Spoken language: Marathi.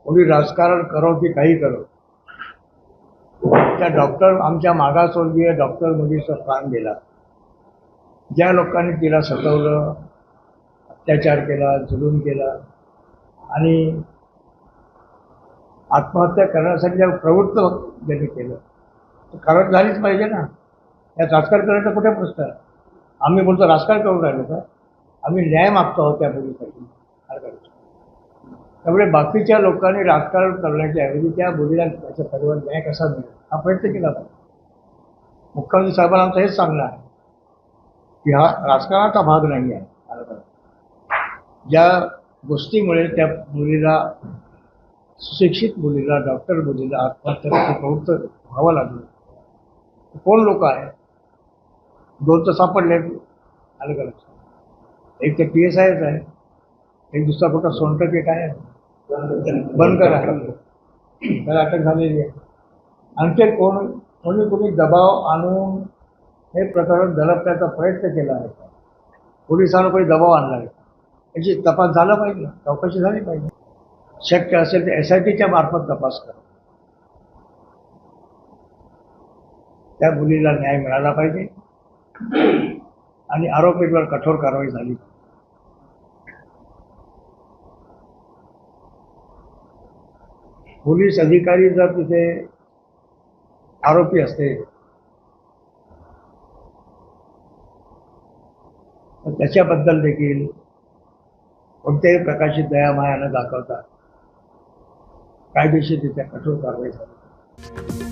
कोणी राजकारण करो की काही करो, त्या डॉक्टर आमच्या मागासवर्गीय डॉक्टर मुलीचा प्राण गेला. ज्या लोकांनी तिला सतवलं, अत्याचार केला, जुलूम केला आणि आत्महत्या करण्यासाठी ज्या प्रवृत्त ज्यांनी केलं, तर कारवाई झालीच पाहिजे ना. यात राजकारण करायचा कुठे प्रश्न आहे? आम्ही बोलतो राजकारण करून राहिलो का? आम्ही न्याय मागतो आहोत त्या मुलीसाठी. त्यामुळे बाकीच्या लोकांनी राजकारण करण्याच्या ऐवजी त्या मुलीला त्याच्या परिवार न्याय कसा मिळेल हा प्रयत्न केला पाहिजे. मुख्यमंत्री साहेबांना आमचं हेच सांगणं आहे की हा राजकारणाचा भाग नाही आहे. ज्या गोष्टीमुळे त्या मुलीला, सुशिक्षित मुलीला, डॉक्टर मुलीला आत्महत्या प्रवृत्त व्हावं लागलं, कोण लोक आहे? दोन तर सापडले आलं का लक्षात? एक तर PSIच आहे, एक दुसरा कुठला सोनटक एक आहे, बनकर आहे, त्याला अटक झालेली आहे. आणखी कोणी दबाव आणून हे प्रकरण दडपण्याचा प्रयत्न केला आहे का? पोलिसांना कोणी दबाव आणला आहे? याची तपास झाला पाहिजे, चौकशी झाली पाहिजे. शक्य असेल तर SITच्या मार्फत तपास करा. त्या मुलीला न्याय मिळाला पाहिजे आणि आरोपींवर कठोर कारवाई झाली. पोलीस अधिकारी जर तिथे आरोपी असते तर त्याच्याबद्दल देखील कोणत्याही प्रकारची दयामाया न दाखवता कायदेशीर तिथे कठोर कारवाई झाली.